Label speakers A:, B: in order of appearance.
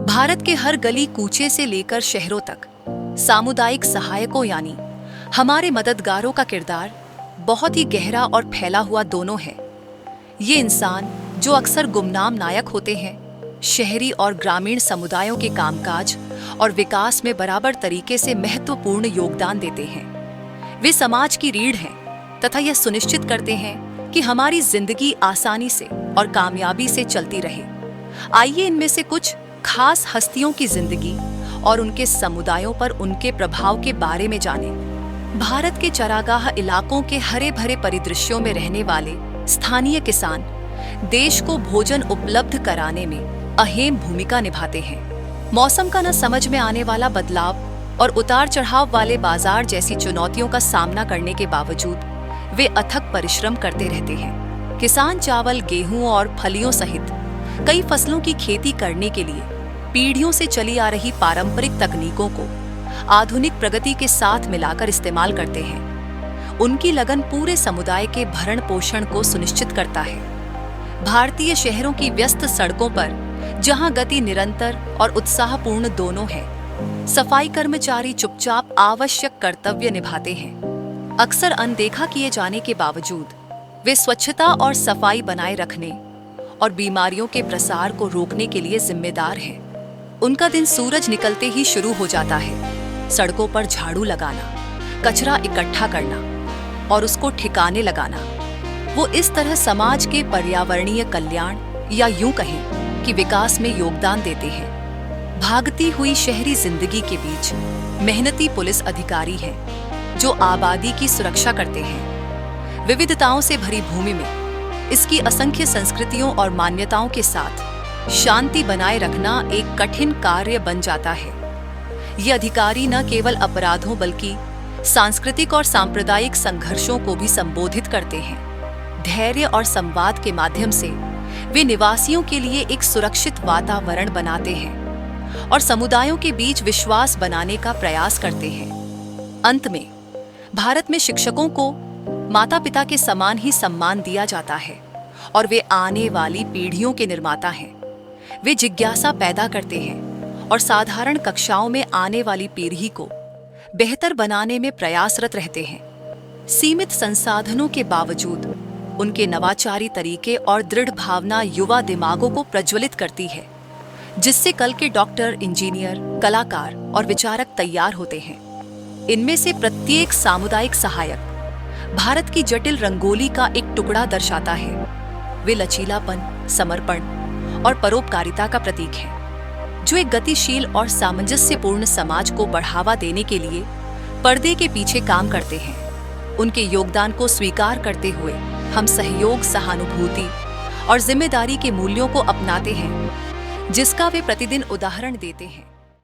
A: भारत के हर गली कूचे से लेकर शहरों तक सामुदायिक सहायकों यानी हमारे मददगारों का किरदार बहुत ही गहरा और फैला हुआ दोनों है। ये इंसान जो अक्सर गुमनाम नायक होते हैं, शहरी और ग्रामीण समुदायों के कामकाज और विकास में बराबर तरीके से महत्वपूर्ण योगदान देते हैं। वे समाज की रीढ़ हैं तथा यह सुनिश्चित करते हैं कि हमारी जिंदगी आसानी से और कामयाबी से चलती रहे। आइए इनमें से कुछ खास हस्तियों की जिंदगी और उनके समुदायों पर उनके प्रभाव के बारे में जानें। भारत के चरागाह इलाकों के हरे भरे परिदृश्यों में रहने वाले स्थानीय किसान देश को भोजन उपलब्ध कराने में अहम भूमिका निभाते हैं। मौसम का न समझ में आने वाला बदलाव और उतार चढ़ाव वाले बाजार जैसी चुनौतियों का सामना करने के बावजूद वे अथक परिश्रम करते रहते हैं। किसान चावल, गेहूं और फलियों सहित कई फसलों की खेती करने के लिए पीढ़ियों से चली आ रही पारंपरिक तकनीकों को आधुनिक प्रगति के साथ मिलाकर इस्तेमाल करते हैं। उनकी लगन पूरे समुदाय के भरण पोषण को सुनिश्चित करता है। भारतीय शहरों की व्यस्त सड़कों पर जहां गति निरंतर और उत्साहपूर्ण दोनों है, सफाई कर्मचारी चुपचाप आवश्यक कर्तव्य निभाते हैं। अक्सर अनदेखा किए जाने के बावजूद वे स्वच्छता और सफाई बनाए रखने और बीमारियों के प्रसार को रोकने के लिए जिम्मेदार हैं। उनका दिन सूरज निकलते ही शुरू हो जाता है। सड़कों पर झाड़ू लगाना, कचरा इकट्ठा करना और उसको ठिकाने लगाना। वो इस तरह समाज के पर्यावरणीय कल्याण या यूं कहें कि विकास में योगदान देते हैं। भागती हुई शहरी जिंदगी के बीच मेहनती पुलिस अधिकारी हैं जो आबादी की सुरक्षा करते हैं। विविधताओं से भरी भूमि में इसकी असंख्य संस्कृतियों और मान्यताओं के साथ शांति बनाए रखना एक कठिन कार्य बन जाता है। ये अधिकारी न केवल अपराधों बल्कि सांस्कृतिक और सांप्रदायिक संघर्षों को भी संबोधित करते हैं। धैर्य और संवाद के माध्यम से वे निवासियों के लिए एक सुरक्षित वातावरण बनाते हैं और समुदायों के बीच विश्वास बनाने का प्रयास करते हैं। अंत में भारत में शिक्षकों को माता पिता के समान ही सम्मान दिया जाता है और वे आने वाली पीढ़ियों के निर्माता हैं। वे जिज्ञासा पैदा करते हैं और साधारण कक्षाओं में आने वाली पीढ़ी को बेहतर बनाने में प्रयासरत रहते हैं। सीमित संसाधनों के बावजूद उनके नवाचारी तरीके और दृढ़ भावना युवा दिमागों को प्रज्वलित करती है, जिससे कल के डॉक्टर, इंजीनियर, कलाकार और विचारक तैयार होते हैं। इनमें से प्रत्येक सामुदायिक सहायक भारत की जटिल रंगोली का एक टुकड़ा दर्शाता है। वे लचीलापन, समर्पण और परोपकारिता का प्रतीक हैं, जो एक गतिशील और सामंजस्यपूर्ण समाज को बढ़ावा देने के लिए पर्दे के पीछे काम करते हैं। उनके योगदान को स्वीकार करते हुए हम सहयोग, सहानुभूति और जिम्मेदारी के मूल्यों को अपनाते हैं, जिसका वे प्रतिदिन उदाहरण देते हैं।